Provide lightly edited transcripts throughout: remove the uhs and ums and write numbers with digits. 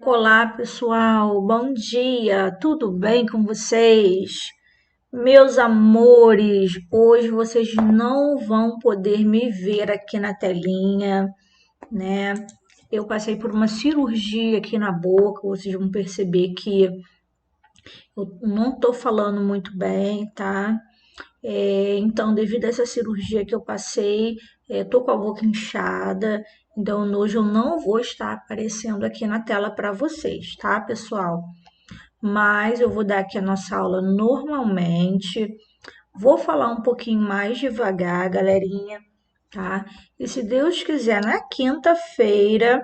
Olá, pessoal. Bom dia. Tudo bem com vocês? Meus amores, hoje vocês não vão poder me ver aqui na telinha, né? Eu passei por uma cirurgia aqui na boca, vocês vão perceber que eu não tô falando muito bem, tá? Então, devido a essa cirurgia que eu passei, tô com a boca inchada, então hoje eu não vou estar aparecendo aqui na tela para vocês, tá, pessoal? Mas eu vou dar aqui a nossa aula normalmente. Vou falar um pouquinho mais devagar, galerinha, tá? E se Deus quiser, na quinta-feira,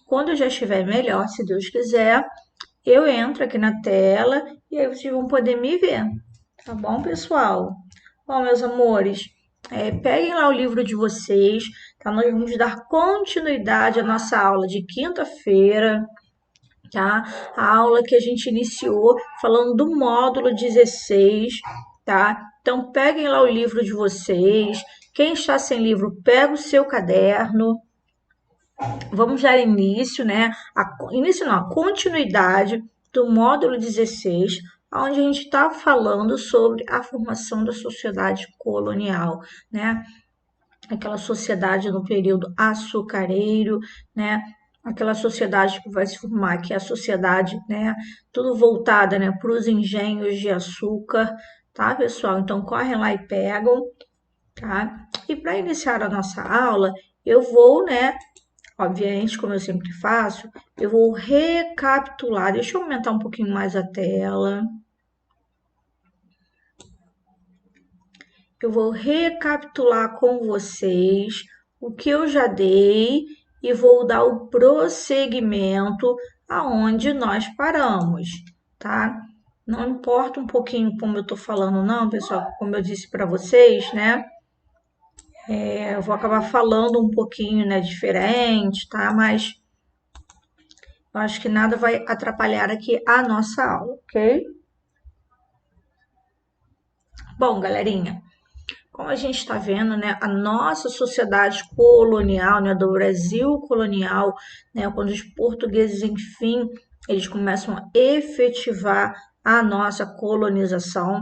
quando eu já estiver melhor, se Deus quiser, eu entro aqui na tela e aí vocês vão poder me ver, tá bom, pessoal? Bom, meus amores, peguem lá o livro de vocês, tá? Nós vamos dar continuidade à nossa aula de quinta-feira, tá? A aula que a gente iniciou falando do módulo 16, tá? Então, peguem lá o livro de vocês. Quem está sem livro, pega o seu caderno. Vamos dar início, né? Início não, a continuidade do módulo 16, onde a gente está falando sobre a formação da sociedade colonial, né? Aquela sociedade no período açucareiro, né? Aquela sociedade que vai se formar, que é a sociedade, né? Tudo voltada, né? Para os engenhos de açúcar, tá, pessoal? Então, correm lá e pegam, tá? E para iniciar a nossa aula, eu vou, né? Obviamente, como eu sempre faço, eu vou recapitular. Deixa eu aumentar um pouquinho mais a tela. Eu vou recapitular com vocês o que eu já dei e vou dar o prosseguimento aonde nós paramos, tá? Não importa um pouquinho como eu tô falando, não, pessoal, como eu disse para vocês, né? Eu vou acabar falando um pouquinho, né, diferente, tá? Mas eu acho que nada vai atrapalhar aqui a nossa aula, ok? Bom, galerinha, como a gente está vendo, né, a nossa sociedade colonial, né, do Brasil colonial, né, quando os portugueses, enfim, eles começam a efetivar a nossa colonização,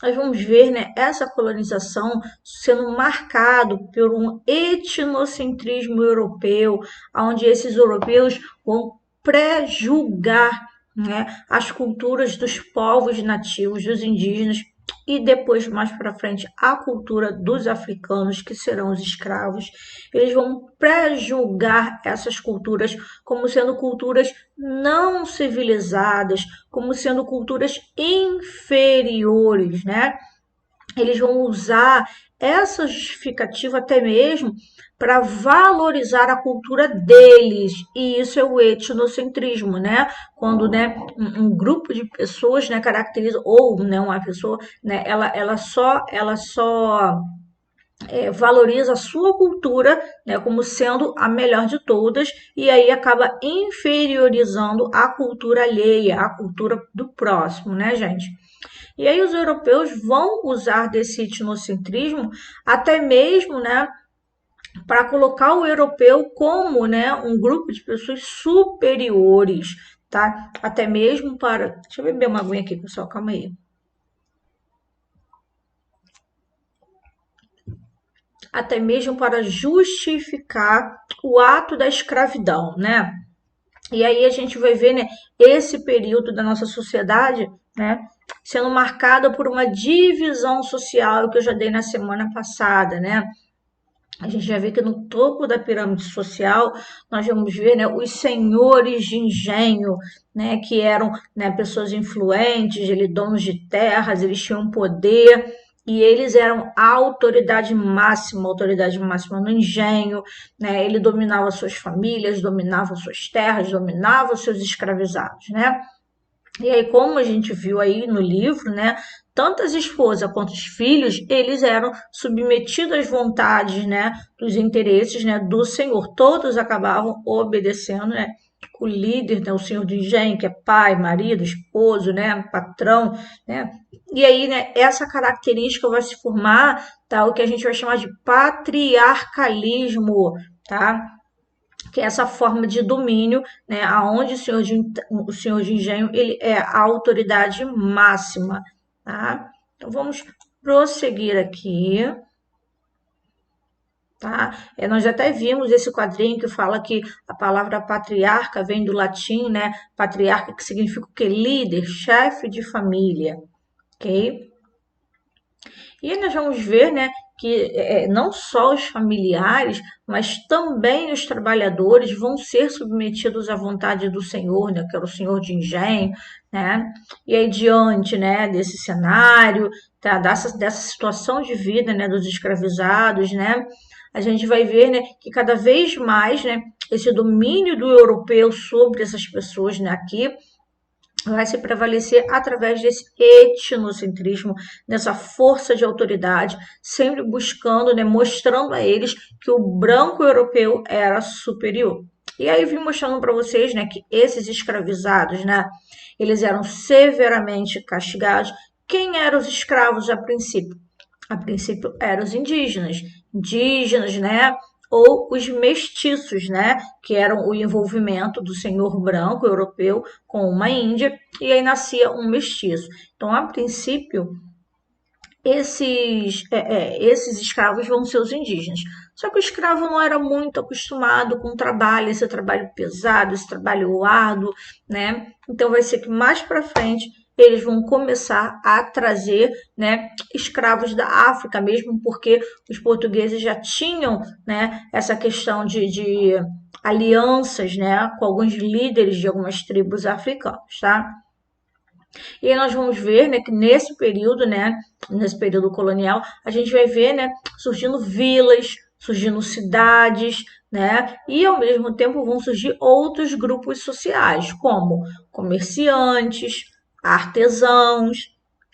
nós vamos ver, né, essa colonização sendo marcado por um etnocentrismo europeu, onde esses europeus vão pré-julgar, né, as culturas dos povos nativos, dos indígenas, e depois, mais para frente, a cultura dos africanos, que serão os escravos. Eles vão pré-julgar essas culturas como sendo culturas não civilizadas, como sendo culturas inferiores, né? Eles vão usar essa justificativa até mesmo para valorizar a cultura deles, e isso é o etnocentrismo, né? Quando, né, um grupo de pessoas, né, caracteriza, ou, né, uma pessoa, né, ela só valoriza a sua cultura, né, como sendo a melhor de todas, e aí acaba inferiorizando a cultura alheia, a cultura do próximo, né, gente? E aí os europeus vão usar desse etnocentrismo até mesmo, né, para colocar o europeu como, né, um grupo de pessoas superiores, tá? Até mesmo para... Deixa eu beber uma aguinha aqui, pessoal, calma aí. Até mesmo para justificar o ato da escravidão, né? E aí a gente vai ver, né, esse período da nossa sociedade, né, sendo marcado por uma divisão social que eu já dei na semana passada, né? A gente já vê que no topo da pirâmide social nós vamos ver, né, os senhores de engenho, né, que eram, né, pessoas influentes, donos de terras, eles tinham poder e eles eram a autoridade máxima no engenho, né? Ele dominava suas famílias, dominava suas terras, dominava seus escravizados, né? E aí, como a gente viu aí no livro, né, tanto as esposas quanto os filhos, eles eram submetidos às vontades, né, dos interesses, né, do senhor. Todos acabavam obedecendo, né, o líder, né, o senhor do engenho, que é pai, marido, esposo, né, patrão, né. E aí, né, essa característica vai se formar, tá, o que a gente vai chamar de patriarcalismo, tá? que é essa forma de domínio, né, aonde o senhor de engenho ele é a autoridade máxima, tá? Então vamos prosseguir aqui, tá? Nós até vimos esse quadrinho que fala que a palavra patriarca vem do latim, né? Patriarca, que significa o quê? Líder, chefe de família, ok? E aí nós vamos ver, né, que não só os familiares, mas também os trabalhadores vão ser submetidos à vontade do Senhor, né, que era o Senhor de engenho, né? E aí diante, né, desse cenário, tá, dessa situação de vida, né, dos escravizados, né, a gente vai ver, né, que cada vez mais, né, esse domínio do europeu sobre essas pessoas, né, aqui vai se prevalecer através desse etnocentrismo, dessa força de autoridade, sempre buscando, né, mostrando a eles que o branco europeu era superior. E aí vim mostrando para vocês, né, que esses escravizados, né, eles eram severamente castigados. Quem eram os escravos a princípio? A princípio eram os indígenas, né, ou os mestiços, né, que eram o envolvimento do senhor branco europeu com uma índia, e aí nascia um mestiço. Então, a princípio, esses escravos vão ser os indígenas. Só que o escravo não era muito acostumado com o trabalho, esse trabalho pesado, esse trabalho árduo, né? Então, vai ser que mais para frente eles vão começar a trazer, né, escravos da África mesmo, porque os portugueses já tinham, né, essa questão de alianças, né, com alguns líderes de algumas tribos africanas, tá? E aí nós vamos ver, né, que nesse período colonial, a gente vai ver, né, surgindo vilas, surgindo cidades, né, e ao mesmo tempo vão surgir outros grupos sociais, como comerciantes, artesãos,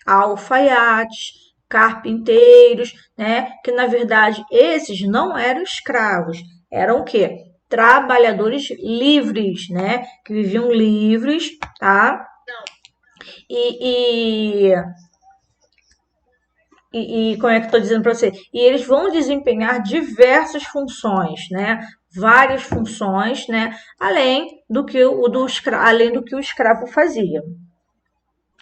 alfaiates, carpinteiros, né, que na verdade esses não eram escravos, eram o quê? Trabalhadores livres, né, que viviam livres, tá? E, e, como é que estou dizendo para você? E eles vão desempenhar diversas funções, né? Várias funções, né? Além do que o escravo fazia.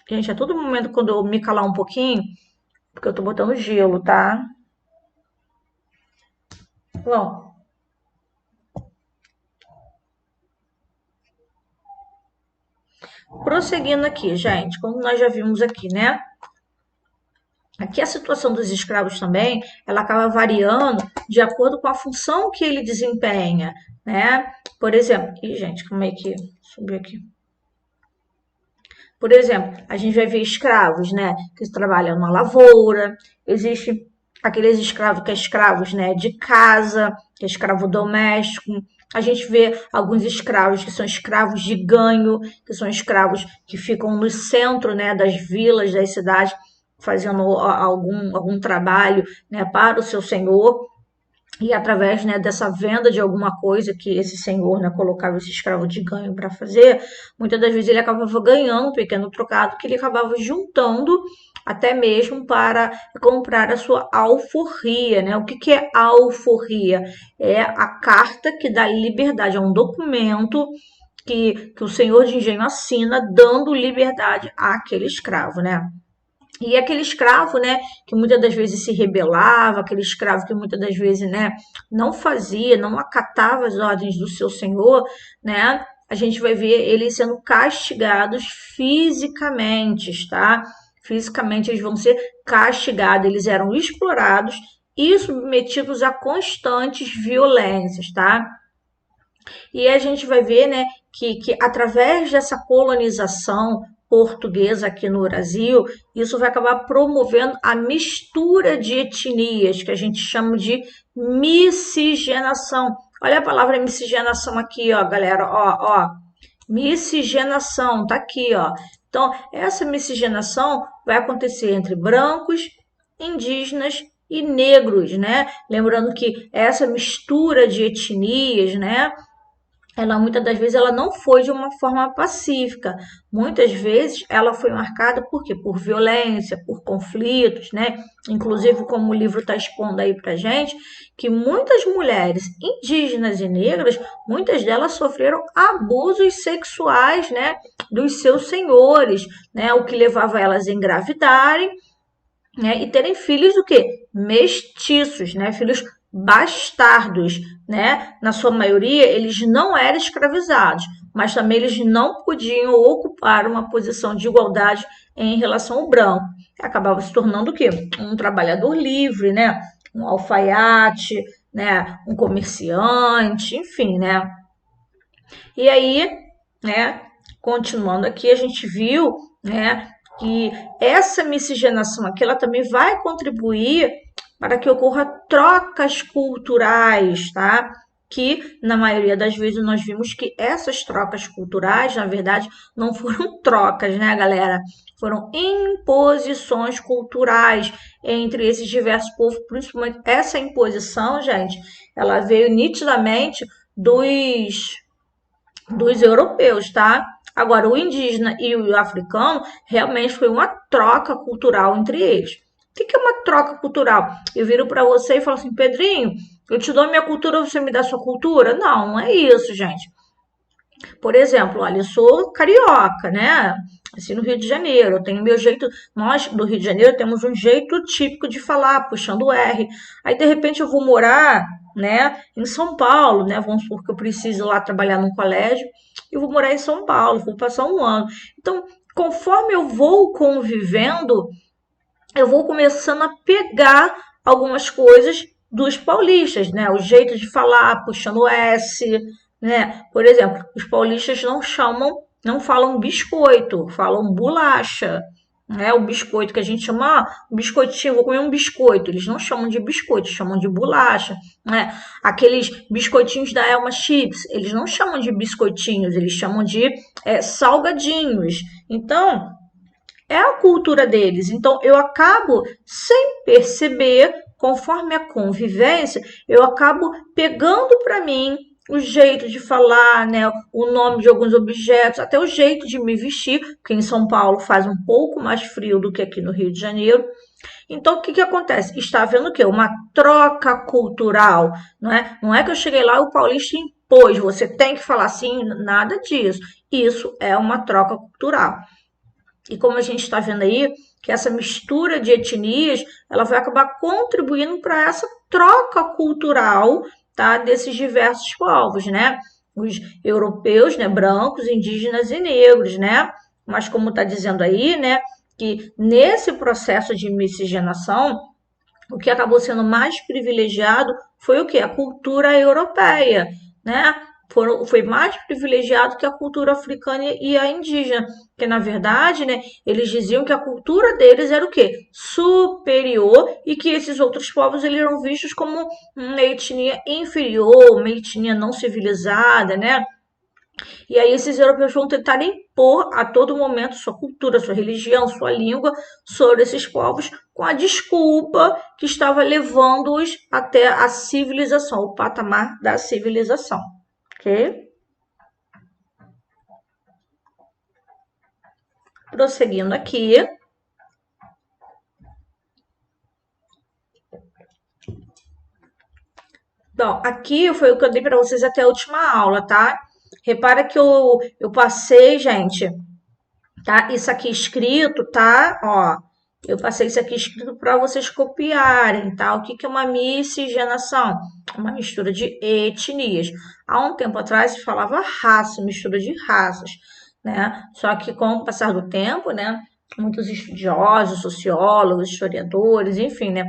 Gente, a todo momento, quando eu me calar um pouquinho, porque eu tô botando gelo, tá? Bom, prosseguindo aqui, gente, como nós já vimos aqui, né? Aqui a situação dos escravos também, ela acaba variando de acordo com a função que ele desempenha, né? Por exemplo, gente, como é que subiu aqui? Por exemplo, a gente vai ver escravos, né, que trabalham na lavoura, existe aqueles escravos que é escravos, né, de casa, que é escravo doméstico. A gente vê alguns escravos que são escravos de ganho, que são escravos que ficam no centro, né, das vilas, das cidades, fazendo algum trabalho, né, para o seu senhor. E através, né, dessa venda de alguma coisa que esse senhor, né, colocava esse escravo de ganho para fazer, muitas das vezes ele acabava ganhando um pequeno trocado que ele acabava juntando até mesmo para comprar a sua alforria, né? O que é alforria? É a carta que dá liberdade, é um documento que o senhor de engenho assina dando liberdade àquele escravo, né? E aquele escravo, né, que muitas das vezes se rebelava, aquele escravo que muitas das vezes, né, não fazia, não acatava as ordens do seu senhor, né, a gente vai ver eles sendo castigados fisicamente, tá? Fisicamente eles vão ser castigados, eles eram explorados e submetidos a constantes violências, tá? E a gente vai ver, né, que através dessa colonização portuguesa aqui no Brasil, isso vai acabar promovendo a mistura de etnias, que a gente chama de miscigenação. Olha a palavra miscigenação aqui, ó, galera, ó. Miscigenação, tá aqui, ó. Então, essa miscigenação vai acontecer entre brancos, indígenas e negros, né? Lembrando que essa mistura de etnias, né, ela muitas das vezes ela não foi de uma forma pacífica. Muitas vezes ela foi marcada por quê? Por violência, por conflitos, né? Inclusive, como o livro está expondo aí pra gente, que muitas mulheres indígenas e negras, muitas delas sofreram abusos sexuais, né, dos seus senhores, né? O que levava elas a engravidarem, né, e terem filhos o quê? Mestiços, né? Filhos bastardos, né? Na sua maioria, eles não eram escravizados, mas também eles não podiam ocupar uma posição de igualdade em relação ao branco. Acabava se tornando o quê? Um trabalhador livre, né? Um alfaiate, né? Um comerciante, enfim, né? E aí, né? Continuando aqui, a gente viu, né? Que essa miscigenação aqui, ela também vai contribuir para que ocorra trocas culturais, tá? Que na maioria das vezes nós vimos que essas trocas culturais, na verdade, não foram trocas, né, galera? Foram imposições culturais entre esses diversos povos, principalmente essa imposição, gente, ela veio nitidamente dos europeus, tá? Agora, o indígena e o africano realmente foi uma troca cultural entre eles. O que é uma troca cultural? Eu viro para você e falo assim, Pedrinho, eu te dou minha cultura, você me dá sua cultura? Não, não é isso, gente. Por exemplo, olha, eu sou carioca, né? Assim, no Rio de Janeiro, eu tenho meu jeito. Nós, do Rio de Janeiro, temos um jeito típico de falar, puxando o R. Aí, de repente, eu vou morar, né, em São Paulo, né? Vamos supor que eu preciso lá trabalhar num colégio. Eu vou morar em São Paulo, vou passar um ano. Então, conforme eu vou convivendo, eu vou começando a pegar algumas coisas dos paulistas, né? O jeito de falar, puxando o S, né? Por exemplo, os paulistas não falam biscoito, falam bolacha, né? O biscoito que a gente chama, um biscoitinho, vou comer um biscoito. Eles não chamam de biscoito, chamam de bolacha, né? Aqueles biscoitinhos da Elma Chips, eles não chamam de biscoitinhos, eles chamam de salgadinhos. Então, é a cultura deles. Então, eu acabo, sem perceber, conforme a convivência, eu acabo pegando para mim o jeito de falar, né, o nome de alguns objetos, até o jeito de me vestir, porque em São Paulo faz um pouco mais frio do que aqui no Rio de Janeiro. Então, o que que acontece? Está havendo o quê? Uma troca cultural, não é? Não é que eu cheguei lá e o paulista impôs, você tem que falar assim, nada disso. Isso é uma troca cultural. E como a gente está vendo aí, que essa mistura de etnias, ela vai acabar contribuindo para essa troca cultural, tá, desses diversos povos, né? Os europeus, né, brancos, indígenas e negros, né? Mas como está dizendo aí, né, que nesse processo de miscigenação, o que acabou sendo mais privilegiado foi o que? A cultura europeia, né? Foi mais privilegiado que a cultura africana e a indígena, porque na verdade, né, eles diziam que a cultura deles era o quê? Superior e que esses outros povos eles eram vistos como uma etnia inferior, uma etnia não civilizada, né? E aí esses europeus vão tentar impor a todo momento sua cultura, sua religião, sua língua sobre esses povos, com a desculpa que estava levando-os até a civilização, o patamar da civilização. Ok? Prosseguindo aqui. Bom, aqui foi o que eu dei para vocês até a última aula, tá? Repara que eu passei, gente, tá? Isso aqui escrito, tá? Ó, eu passei isso aqui escrito para vocês copiarem, tá? O que que é uma miscigenação? Uma mistura de etnias. Há um tempo atrás se falava raça, mistura de raças, né? Só que com o passar do tempo, né? Muitos estudiosos, sociólogos, historiadores, enfim, né?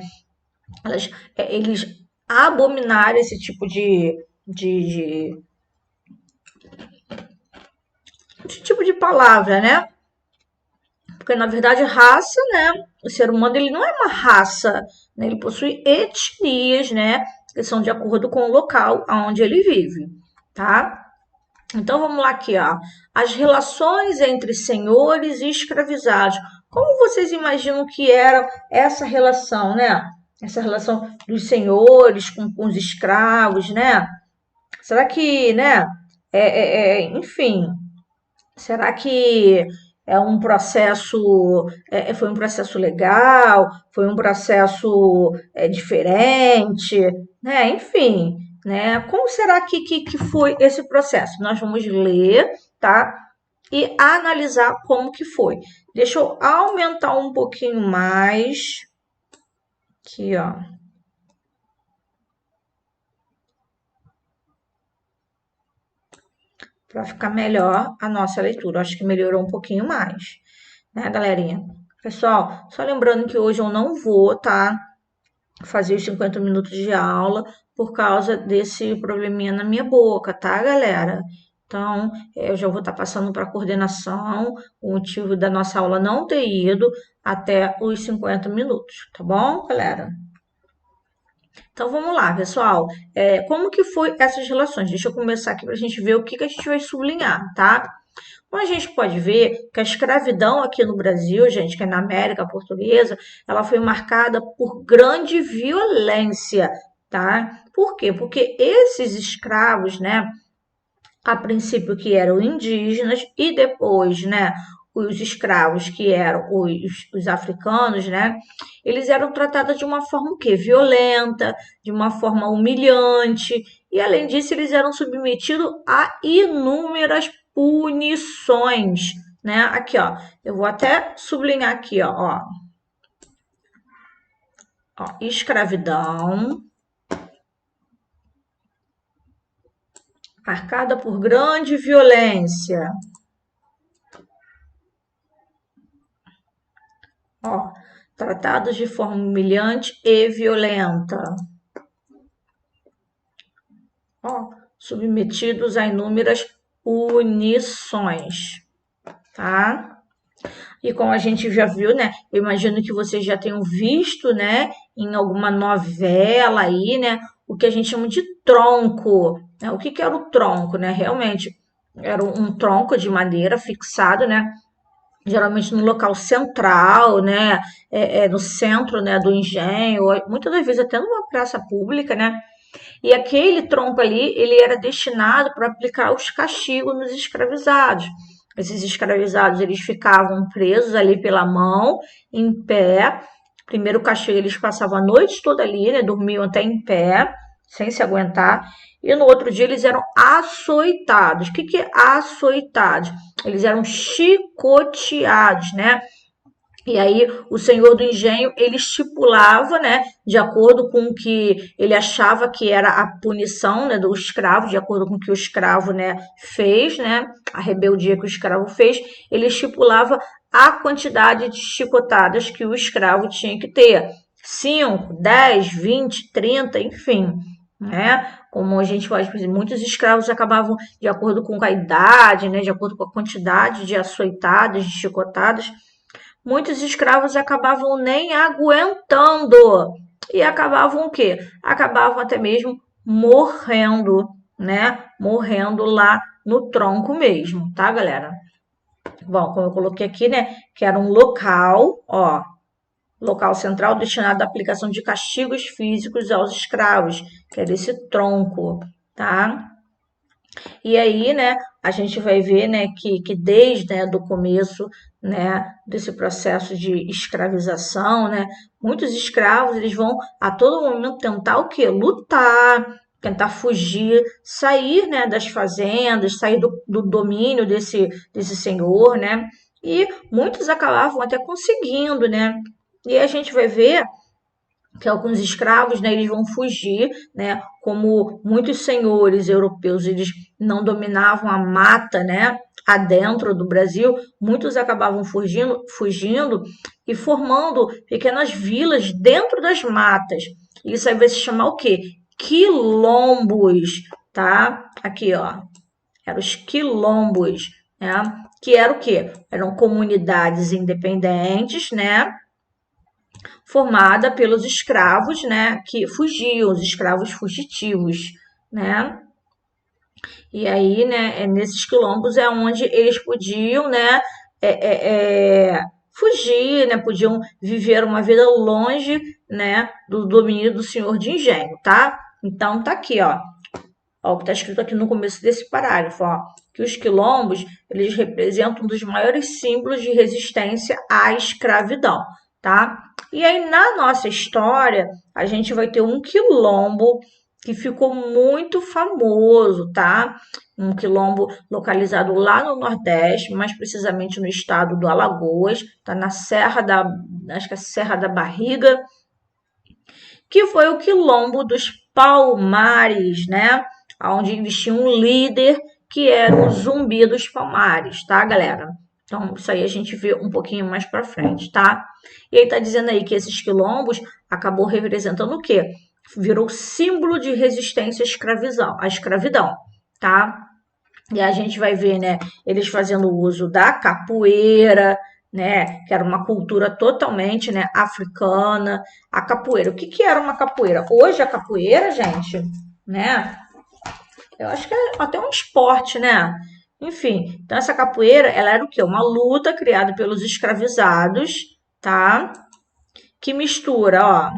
Eles abominaram esse tipo de tipo de palavra, né? Porque, na verdade, raça, né? O ser humano, ele não é uma raça, né? Ele possui etnias, né? Que são de acordo com o local onde ele vive, tá? Então, vamos lá aqui, ó. As relações entre senhores e escravizados. Como vocês imaginam que era essa relação, né? Essa relação dos senhores com os escravos, né? Será que, né? Enfim, será que é um processo, foi um processo legal? Foi um processo diferente? Né? Enfim, né? Como será que foi esse processo? Nós vamos ler, tá? E analisar como que foi. Deixa eu aumentar um pouquinho mais. Aqui, ó. Para ficar melhor a nossa leitura. Acho que melhorou um pouquinho mais, né, galerinha? Pessoal, só lembrando que hoje eu não vou, tá? Fazer os 50 minutos de aula por causa desse probleminha na minha boca, tá, galera? Então, eu já vou estar passando para a coordenação o motivo da nossa aula não ter ido até os 50 minutos, tá bom, galera? Então vamos lá, pessoal. Como que foi essas relações? Deixa eu começar aqui para a gente ver o que a gente vai sublinhar, tá? Então a gente pode ver que a escravidão aqui no Brasil, gente, que é na América Portuguesa, ela foi marcada por grande violência, tá? Por quê? Porque esses escravos, né, a princípio que eram indígenas e depois, né, os escravos que eram os africanos, né, eles eram tratados de uma forma o quê? Violenta, de uma forma humilhante, e além disso eles eram submetidos a inúmeras punições, né? Aqui, ó, eu vou até sublinhar aqui, ó, escravidão, marcada por grande violência. Ó, tratados de forma humilhante e violenta. Ó, submetidos a inúmeras punições, tá? E como a gente já viu, né? Eu imagino que vocês já tenham visto, né? Em alguma novela aí, né? O que a gente chama de tronco. Né? O que que era o tronco, né? Realmente era um tronco de madeira fixado, né? Geralmente no local central, né, no centro, né, do engenho, muitas das vezes até numa praça pública, né, e aquele tronco ali, ele era destinado para aplicar os castigos nos escravizados. Esses escravizados, eles ficavam presos ali pela mão, em pé. Primeiro o castigo, eles passavam a noite toda ali, né, dormiam até em pé, sem se aguentar. E no outro dia eles eram açoitados. O que é açoitados? Eles eram chicoteados, né? E aí o senhor do engenho, ele estipulava, né, de acordo com o que ele achava que era a punição, né, do escravo, de acordo com o que o escravo, né, fez, né, a rebeldia que o escravo fez, ele estipulava a quantidade de chicotadas que o escravo tinha que ter. 5, 10, 20, 30, enfim, né? Como a gente pode dizer, muitos escravos acabavam, de acordo com a idade, né, de acordo com a quantidade de açoitadas, de chicotadas, muitos escravos acabavam nem aguentando e acabavam o quê? Acabavam até mesmo morrendo, né? Morrendo lá no tronco mesmo, tá, galera? Bom, como eu coloquei aqui, né, que era um local, ó, local central destinado à aplicação de castigos físicos aos escravos, que era esse tronco, tá? E aí, né, a gente vai ver, né, que desde, né, do começo, né, desse processo de escravização, né, muitos escravos, eles vão a todo momento tentar o quê? Lutar, tentar fugir, sair, né, das fazendas, sair do domínio desse senhor, né, e muitos acabavam até conseguindo, né, e a gente vai ver que alguns escravos, né, eles vão fugir, né, como muitos senhores europeus, eles não dominavam a mata, né, adentro do Brasil, muitos acabavam fugindo e formando pequenas vilas dentro das matas. Isso aí vai se chamar o quê? Quilombos, tá? Aqui, ó, eram os quilombos, né? Que era o quê? Eram comunidades independentes, né? Formada pelos escravos, né, que fugiam, os escravos fugitivos, né? E aí, né, nesses quilombos é onde eles podiam, né, fugir, né, podiam viver uma vida longe, né, do domínio do senhor de engenho, tá? Então tá aqui, ó, Ó, o que está escrito aqui no começo desse parágrafo, ó, que os quilombos, eles representam um dos maiores símbolos de resistência à escravidão, tá? E aí, na nossa história, a gente vai ter um quilombo que ficou muito famoso, tá? Um quilombo localizado lá no Nordeste, mais precisamente no estado do Alagoas, tá na acho que é Serra da Barriga, que foi o quilombo dos Palmares, né? Onde eles tinham um líder que era o Zumbi dos Palmares, tá, galera? Então, isso aí a gente vê um pouquinho mais pra frente, tá? E aí tá dizendo aí que esses quilombos acabou representando o quê? Virou símbolo de resistência à escravidão, tá? E a gente vai ver, né, eles fazendo uso da capoeira, né, que era uma cultura totalmente, né, africana. A capoeira, o que que era uma capoeira? Hoje a capoeira, gente, né, eu acho que é até um esporte, né? Enfim, então essa capoeira, ela era o quê? Uma luta criada pelos escravizados, tá? Que mistura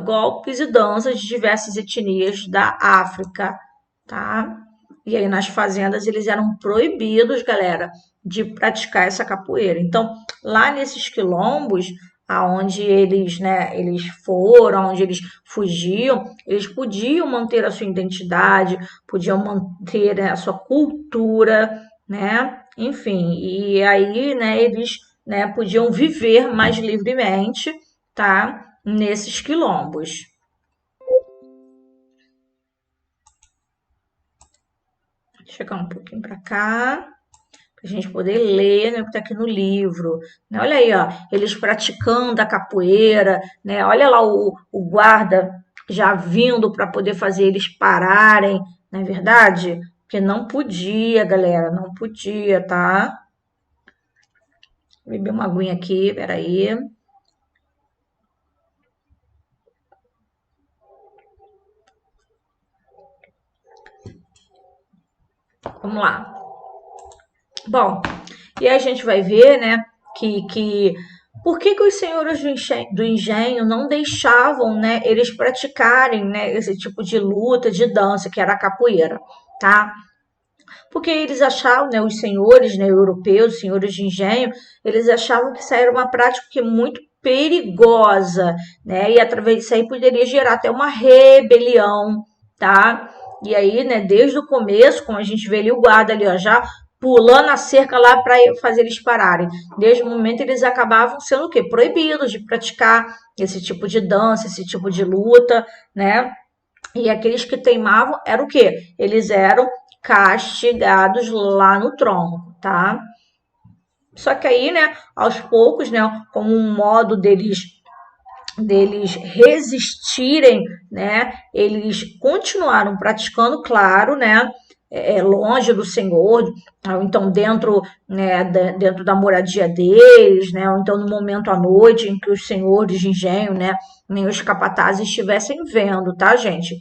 golpes e danças de diversas etnias da África, tá? E aí nas fazendas eles eram proibidos, galera, de praticar essa capoeira. Então, lá nesses quilombos, aonde eles, né, eles foram, onde eles fugiam, eles podiam manter a sua identidade, podiam manter, né, a sua cultura, né? Enfim, e aí, né, eles, né, podiam viver mais livremente, tá? Nesses quilombos. Deixa eu chegar um pouquinho para cá, para a gente poder ler, né, o que está aqui no livro. Né? Olha aí, ó, eles praticando a capoeira, né? Olha lá o guarda já vindo para poder fazer eles pararem, não é verdade? Porque não podia, galera, não podia, tá? Vou beber uma aguinha aqui, peraí. Vamos lá. Bom, e aí a gente vai ver, né, que por que os senhores do engenho não deixavam, né, eles praticarem, né, esse tipo de luta, de dança, que era a capoeira, tá? Porque eles achavam, né, os senhores, né, europeus, os senhores de engenho, eles achavam que isso era uma prática que é muito perigosa, né? E através disso aí poderia gerar até uma rebelião, tá? E aí, né, desde o começo, como a gente vê ali o guarda ali, ó, já pulando a cerca lá para fazer eles pararem. Desde o momento eles acabavam sendo o quê? Proibidos de praticar esse tipo de dança, esse tipo de luta, né? E aqueles que teimavam eram o quê? Eles eram castigados lá no tronco, tá? Só que aí, né, aos poucos, né, como um modo deles resistirem, né, eles continuaram praticando, claro, né, longe do Senhor, ou então dentro, né, dentro da moradia deles, né, ou então no momento à noite em que os senhores de engenho, né, nem os capatazes estivessem vendo, tá, gente?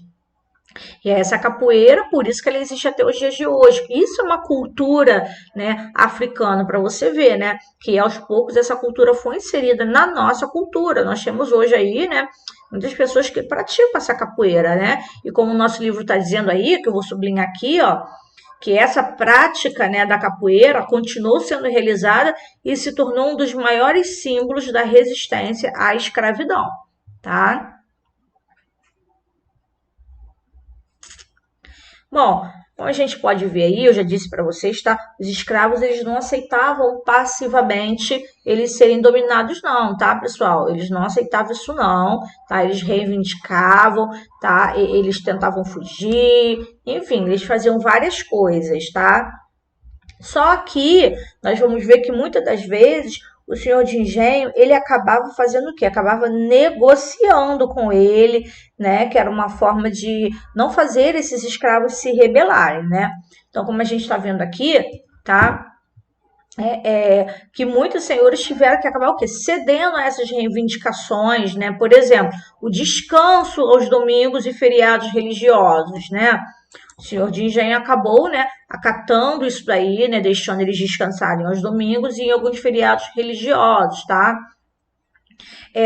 E é essa capoeira, por isso que ela existe até os dias de hoje. Isso é uma cultura, né, africana, para você ver, né, que aos poucos essa cultura foi inserida na nossa cultura. Nós temos hoje aí, né, muitas pessoas que praticam essa capoeira, né? E como o nosso livro está dizendo aí, que eu vou sublinhar aqui, ó, que essa prática, né, da capoeira continuou sendo realizada e se tornou um dos maiores símbolos da resistência à escravidão, tá? Bom, como a gente pode ver aí, eu já disse para vocês, tá? Os escravos eles não aceitavam passivamente eles serem dominados, não, tá, pessoal? Eles não aceitavam isso, não, tá? Eles reivindicavam, tá? Eles tentavam fugir, enfim, eles faziam várias coisas, tá? Só que nós vamos ver que muitas das vezes o senhor de engenho ele acabava fazendo o quê? Acabava negociando com ele, né? Que era uma forma de não fazer esses escravos se rebelarem, né? Então, como a gente está vendo aqui, tá? Que muitos senhores tiveram que acabar o quê? Cedendo a essas reivindicações, né? Por exemplo, o descanso aos domingos e feriados religiosos, né? O senhor de engenho acabou, né, acatando isso daí, né, deixando eles descansarem aos domingos e em alguns feriados religiosos, tá?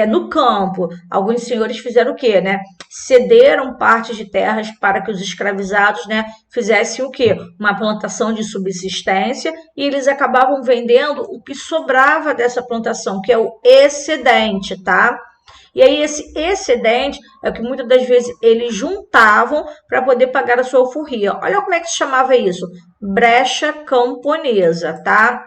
no campo. Alguns senhores fizeram o quê, né? Cederam partes de terras para que os escravizados, né, fizessem o quê? Uma plantação de subsistência e eles acabavam vendendo o que sobrava dessa plantação, que é o excedente, tá? E aí esse excedente é o que muitas das vezes eles juntavam para poder pagar a sua alforria. Olha como é que se chamava isso? Brecha camponesa, tá?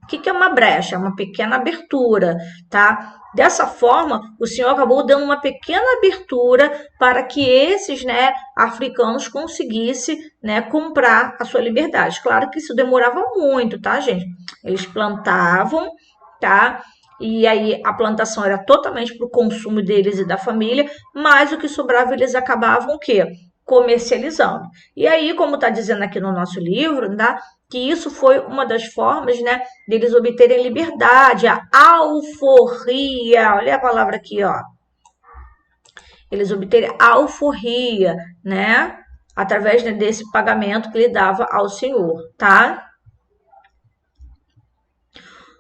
O que é uma brecha? É uma pequena abertura, tá? Dessa forma, o Senhor acabou dando uma pequena abertura para que esses, né, africanos conseguissem, né, comprar a sua liberdade. Claro que isso demorava muito, tá, gente? Eles plantavam, tá? E aí a plantação era totalmente para o consumo deles e da família, mas o que sobrava eles acabavam o quê? Comercializando. E aí, como está dizendo aqui no nosso livro, tá? Que isso foi uma das formas, né, deles obterem liberdade, a alforria. Olha a palavra aqui, ó. Eles obterem alforria, né, através, né, desse pagamento que ele dava ao Senhor, tá?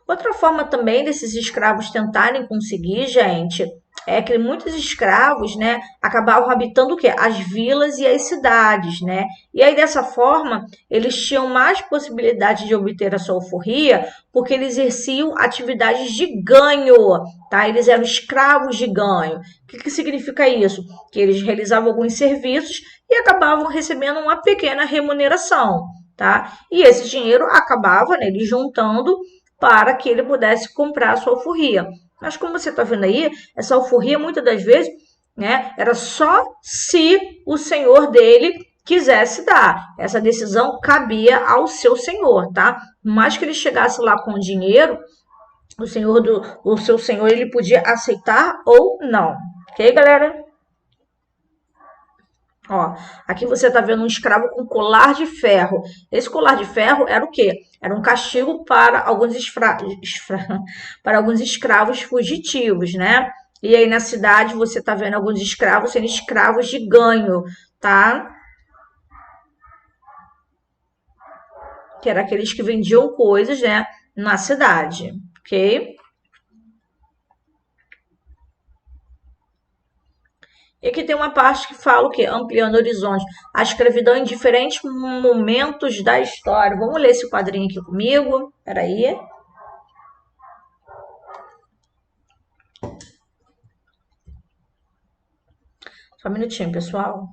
Outra forma também desses escravos tentarem conseguir, gente, é que muitos escravos, né, acabavam habitando o quê? As vilas e as cidades, né? E aí, dessa forma, eles tinham mais possibilidade de obter a sua alforria porque eles exerciam atividades de ganho, tá? Eles eram escravos de ganho. O que significa isso? Que eles realizavam alguns serviços e acabavam recebendo uma pequena remuneração, tá? E esse dinheiro acabava, né, eles juntando para que ele pudesse comprar a sua alforria. Mas como você está vendo aí, essa alforria muitas das vezes, né, era só se o senhor dele quisesse dar. Essa decisão cabia ao seu senhor, tá? Mas que ele chegasse lá com o dinheiro, o seu senhor ele podia aceitar ou não. Ok, galera? Ó, aqui você está vendo um escravo com colar de ferro. Esse colar de ferro era o quê? Era um castigo para para alguns escravos fugitivos, né? E aí na cidade você está vendo alguns escravos sendo escravos de ganho, tá? Que era aqueles que vendiam coisas, né, na cidade, ok? E aqui tem uma parte que fala o quê? Ampliando horizontes. A escravidão em diferentes momentos da história. Vamos ler esse quadrinho aqui comigo? Peraí. Só um minutinho, pessoal.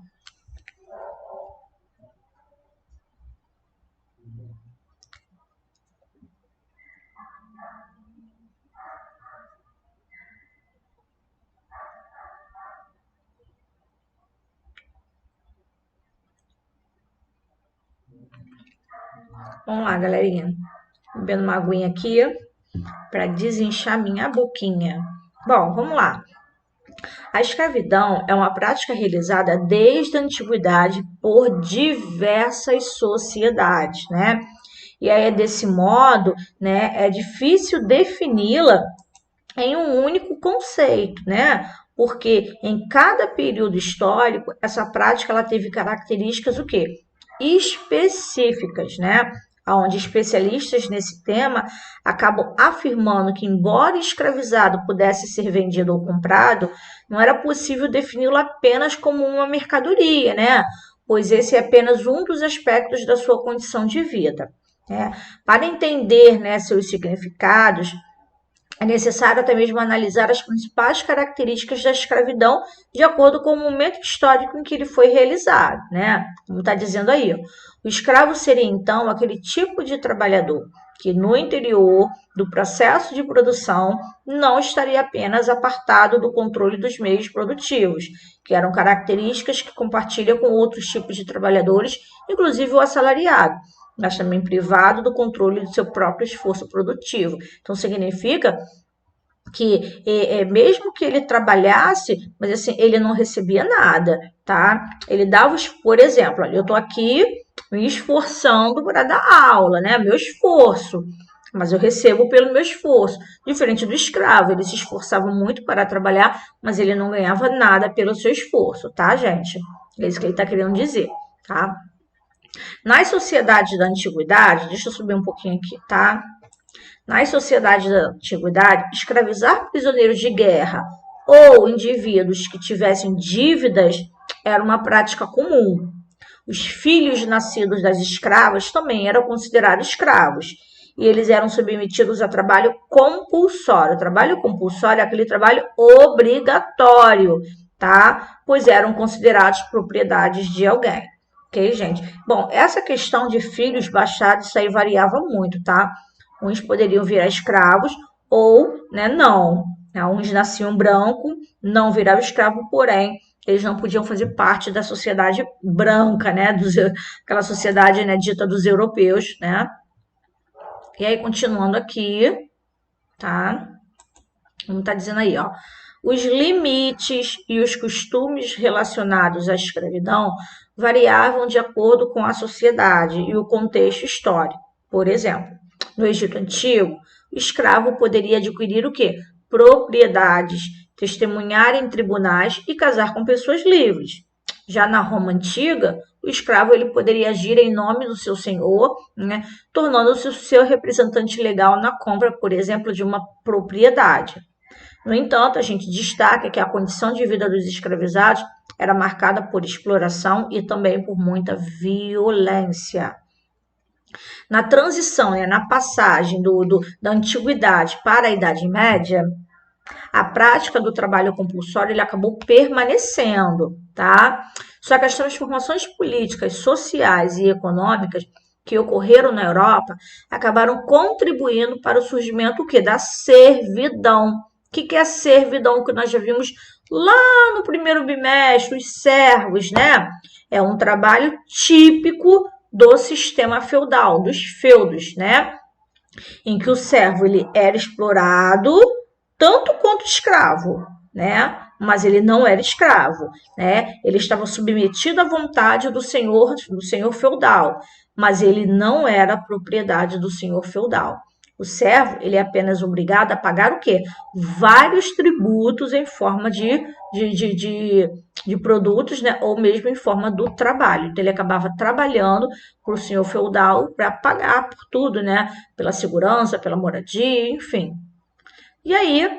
Vamos lá, galerinha. Bebendo uma aguinha aqui para desinchar minha boquinha. Bom, vamos lá. A escravidão é uma prática realizada desde a antiguidade por diversas sociedades, né? E aí, desse modo, né, é difícil defini-la em um único conceito, né? Porque em cada período histórico, essa prática ela teve características o quê? Específicas, né? Onde especialistas nesse tema acabam afirmando que, embora escravizado pudesse ser vendido ou comprado, não era possível defini-lo apenas como uma mercadoria, né? Pois esse é apenas um dos aspectos da sua condição de vida. Né? Para entender, né, seus significados, é necessário até mesmo analisar as principais características da escravidão de acordo com o momento histórico em que ele foi realizado, né? Como está dizendo aí. O escravo seria, então, aquele tipo de trabalhador que, no interior do processo de produção, não estaria apenas apartado do controle dos meios produtivos, que eram características que compartilha com outros tipos de trabalhadores, inclusive o assalariado, mas também privado do controle do seu próprio esforço produtivo. Então, significa que mesmo que ele trabalhasse, mas assim, ele não recebia nada, tá? Ele dava, por exemplo, olha, eu estou aqui me esforçando para dar aula, né? Meu esforço, mas eu recebo pelo meu esforço. Diferente do escravo, ele se esforçava muito para trabalhar, mas ele não ganhava nada pelo seu esforço, tá, gente? É isso que ele está querendo dizer, tá? Nas sociedades da antiguidade, deixa eu subir um pouquinho aqui, tá? Nas sociedades da antiguidade, escravizar prisioneiros de guerra ou indivíduos que tivessem dívidas era uma prática comum. Os filhos nascidos das escravas também eram considerados escravos e eles eram submetidos a trabalho compulsório. O trabalho compulsório é aquele trabalho obrigatório, tá? Pois eram considerados propriedades de alguém. Ok, gente? Bom, essa questão de filhos baixados, isso aí variava muito, tá? Uns poderiam virar escravos ou, né, não. Uns nasciam branco, não viravam escravo, porém, eles não podiam fazer parte da sociedade branca, né? Aquela sociedade, né, dita dos europeus, né? E aí, continuando aqui, tá? Como tá dizendo aí, ó. Os limites e os costumes relacionados à escravidão variavam de acordo com a sociedade e o contexto histórico. Por exemplo, no Egito Antigo, o escravo poderia adquirir o quê? Propriedades, testemunhar em tribunais e casar com pessoas livres. Já na Roma Antiga, o escravo ele poderia agir em nome do seu senhor, né, tornando-se o seu representante legal na compra, por exemplo, de uma propriedade. No entanto, a gente destaca que a condição de vida dos escravizados era marcada por exploração e também por muita violência. Na transição, né, na passagem da antiguidade para a Idade Média, a prática do trabalho compulsório ele acabou permanecendo, tá? Só que as transformações políticas, sociais e econômicas que ocorreram na Europa acabaram contribuindo para o surgimento o quê? Da servidão. O que é a servidão que nós já vimos lá no primeiro bimestre, os servos, né? É um trabalho típico do sistema feudal, dos feudos, né? Em que o servo ele era explorado tanto quanto escravo, né? Mas ele não era escravo, né? Ele estava submetido à vontade do senhor feudal, mas ele não era propriedade do senhor feudal. O servo, ele é apenas obrigado a pagar o quê? Vários tributos em forma de produtos, né? Ou mesmo em forma do trabalho. Então, ele acabava trabalhando para o senhor feudal para pagar por tudo, né? Pela segurança, pela moradia, enfim. E aí,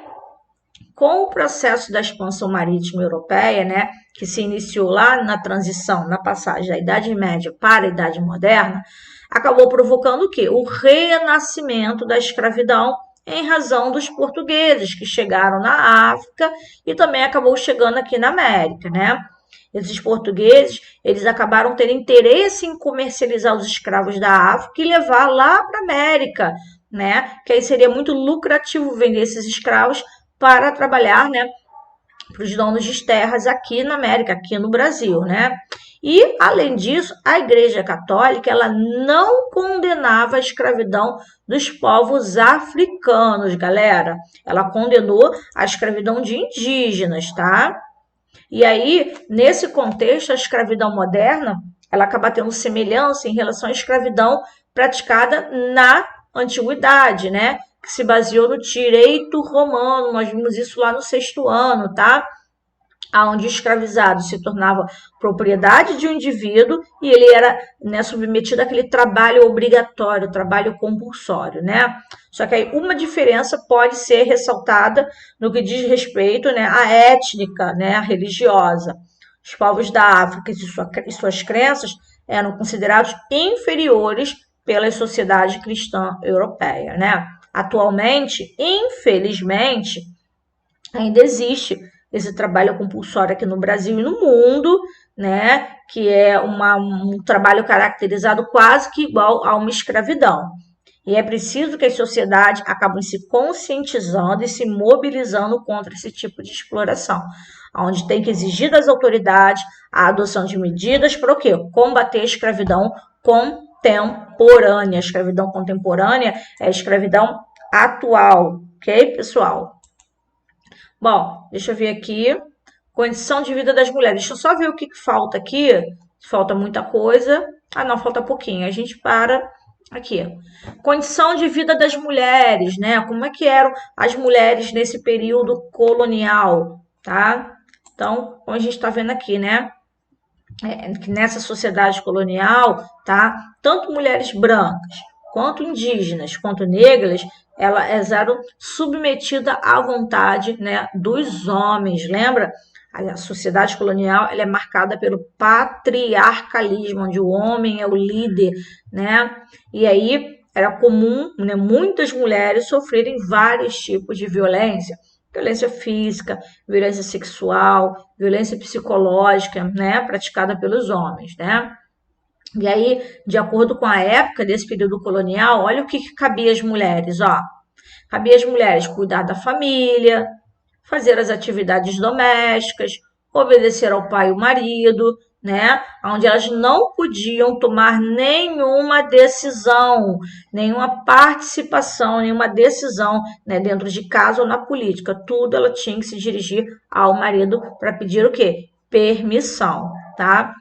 com o processo da expansão marítima europeia, né, que se iniciou lá na transição, na passagem da Idade Média para a Idade Moderna, acabou provocando o quê? O renascimento da escravidão em razão dos portugueses que chegaram na África e também acabou chegando aqui na América, né? Esses portugueses, eles acabaram tendo interesse em comercializar os escravos da África e levar lá para a América, né? Que aí seria muito lucrativo vender esses escravos para trabalhar, né, para os donos de terras aqui na América, aqui no Brasil, né? E, além disso, a Igreja Católica, ela não condenava a escravidão dos povos africanos, galera. Ela condenou a escravidão de indígenas, tá? E aí, nesse contexto, a escravidão moderna, ela acaba tendo semelhança em relação à escravidão praticada na antiguidade, né? Que se baseou no direito romano, nós vimos isso lá no sexto ano, tá? Onde o escravizado se tornava propriedade de um indivíduo e ele era, né, submetido àquele trabalho obrigatório, trabalho compulsório, né? Só que aí uma diferença pode ser ressaltada no que diz respeito, né, à étnica, né, à religiosa. Os povos da África e suas crenças eram considerados inferiores pela sociedade cristã europeia, né? Atualmente, infelizmente, ainda existe esse trabalho compulsório aqui no Brasil e no mundo, né? Que é um trabalho caracterizado quase que igual a uma escravidão. E é preciso que as sociedades acabem se conscientizando e se mobilizando contra esse tipo de exploração, onde tem que exigir das autoridades a adoção de medidas para o quê? Combater a escravidão contemporânea. A escravidão contemporânea é a escravidão atual, ok, pessoal? Bom, deixa eu ver aqui. Condição de vida das mulheres. Deixa eu só ver o que falta aqui. Falta muita coisa. Ah, não, falta pouquinho. A gente para aqui. Condição de vida das mulheres, né? Como é que eram as mulheres nesse período colonial, tá? Então, como a gente está vendo aqui, né? Nessa sociedade colonial, tá? Tanto mulheres brancas quanto indígenas, quanto negras, elas eram submetidas à vontade, né, dos homens. Lembra? A sociedade colonial ela é marcada pelo patriarcalismo, onde o homem é o líder, né? E aí era comum, né, muitas mulheres sofrerem vários tipos de violência. Violência física, violência sexual, violência psicológica, né, praticada pelos homens, né? E aí, de acordo com a época desse período colonial, olha o que cabia às mulheres, ó. Cabia às mulheres cuidar da família, fazer as atividades domésticas, obedecer ao pai e ao marido, né? Onde elas não podiam tomar nenhuma decisão, nenhuma participação, nenhuma decisão, né, dentro de casa ou na política. Tudo ela tinha que se dirigir ao marido para pedir o quê? Permissão, tá?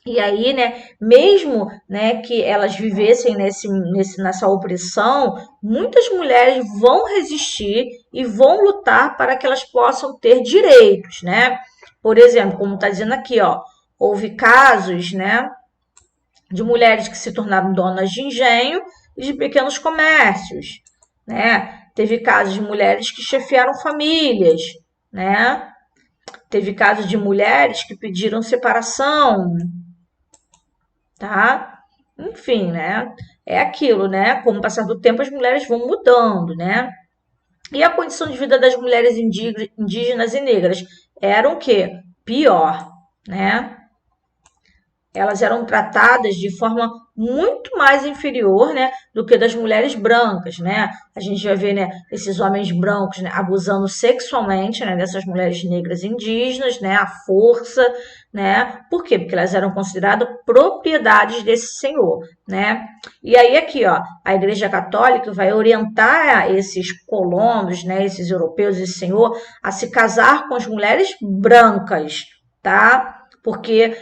E aí, né, mesmo, né, que elas vivessem nessa opressão, muitas mulheres vão resistir e vão lutar para que elas possam ter direitos, né? Por exemplo, como está dizendo aqui, ó, houve casos, né, de mulheres que se tornaram donas de engenho e de pequenos comércios, né? Teve casos de mulheres que chefiaram famílias, né? Teve casos de mulheres que pediram separação, tá? Enfim, né? É aquilo, né? Com o passar do tempo, as mulheres vão mudando, né? E a condição de vida das mulheres indígenas e negras era o quê? Pior, né? Elas eram tratadas de forma muito mais inferior, né, do que das mulheres brancas, né? A gente vai ver, né, esses homens brancos, né, abusando sexualmente, né, dessas mulheres negras indígenas, né, à força, né? Por quê? Porque elas eram consideradas propriedades desse senhor, né? E aí aqui, ó, a Igreja Católica vai orientar esses colonos, né, esses europeus, esse senhor, a se casar com as mulheres brancas, tá? Porque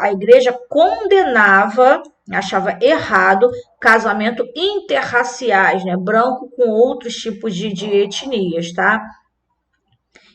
a igreja condenava, achava errado, casamento interraciais, né? Branco com outros tipos de etnias, tá?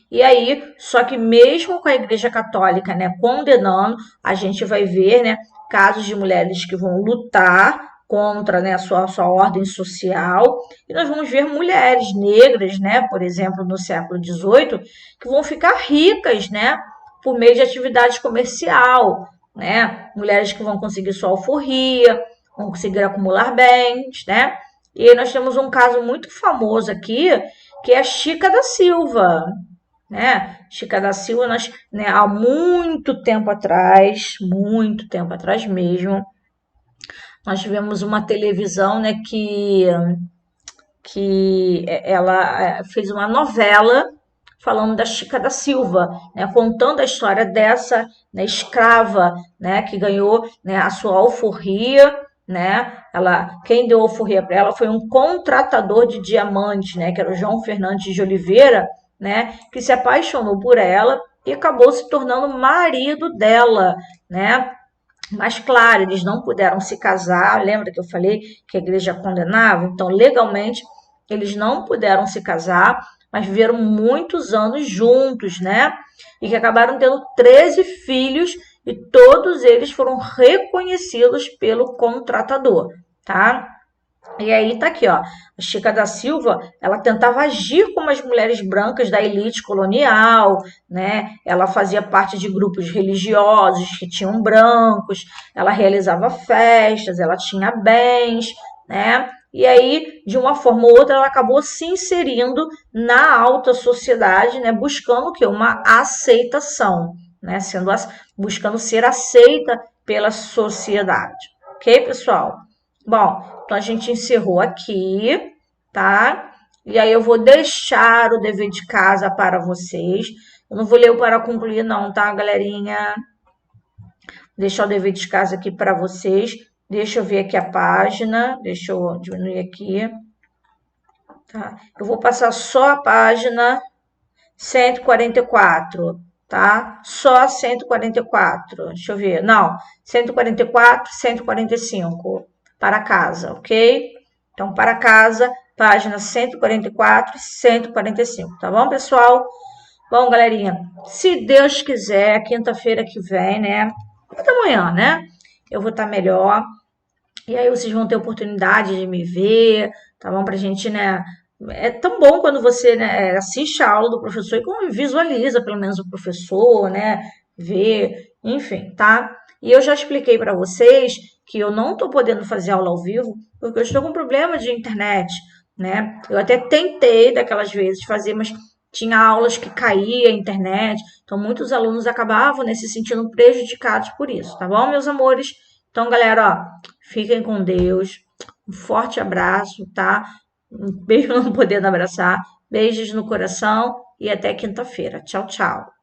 E aí, só que mesmo com a Igreja Católica, né, condenando, a gente vai ver, né, casos de mulheres que vão lutar contra, né, a sua ordem social, e nós vamos ver mulheres negras, né, por exemplo, no século XVIII, que vão ficar ricas, né, por meio de atividade comercial, né, mulheres que vão conseguir sua alforria, vão conseguir acumular bens, né, e aí nós temos um caso muito famoso aqui, que é a Chica da Silva, né? Chica da Silva, nós, né, há muito tempo atrás mesmo, nós tivemos uma televisão, né, que ela fez uma novela falando da Chica da Silva, né, contando a história dessa, né, escrava, né, que ganhou, né, a sua alforria, né? Quem deu alforria para ela foi um contratador de diamantes, né, que era o João Fernandes de Oliveira, né, que se apaixonou por ela e acabou se tornando marido dela, né? Mas claro, eles não puderam se casar. Lembra que eu falei que a igreja condenava? Então, legalmente, eles não puderam se casar, mas viveram muitos anos juntos, né? E que acabaram tendo 13 filhos e todos eles foram reconhecidos pelo contratador, tá? E aí tá aqui, ó, a Chica da Silva, ela tentava agir como as mulheres brancas da elite colonial, né? Ela fazia parte de grupos religiosos que tinham brancos, ela realizava festas, ela tinha bens, né? E aí, de uma forma ou outra, ela acabou se inserindo na alta sociedade, né? Buscando o quê? Uma aceitação, né? Buscando ser aceita pela sociedade. Ok, pessoal? Bom, então a gente encerrou aqui, tá? E aí eu vou deixar o dever de casa para vocês. Eu não vou ler o para concluir não, tá, galerinha? Vou deixar o dever de casa aqui para vocês. Deixa eu ver aqui a página. Deixa eu diminuir aqui. Tá? Eu vou passar só a página 144, tá? Só 144. Deixa eu ver. Não, 144, 145. Para casa, ok? Então, para casa, página 144 e 145, tá bom, pessoal? Bom, galerinha, se Deus quiser, quinta-feira que vem, né? Até amanhã, né? Eu vou estar melhor. E aí vocês vão ter oportunidade de me ver, tá bom? Pra gente, né? É tão bom quando você, né, assiste a aula do professor e visualiza pelo menos o professor, né? Vê, enfim, tá? E eu já expliquei para vocês que eu não tô podendo fazer aula ao vivo porque eu estou com problema de internet, né? Eu até tentei daquelas vezes fazer, mas tinha aulas que caía a internet, então muitos alunos acabavam, né, se sentindo prejudicados por isso, tá bom, meus amores? Então, galera, ó, fiquem com Deus. Um forte abraço, tá? Um beijo não podendo abraçar. Beijos no coração e até quinta-feira. Tchau, tchau.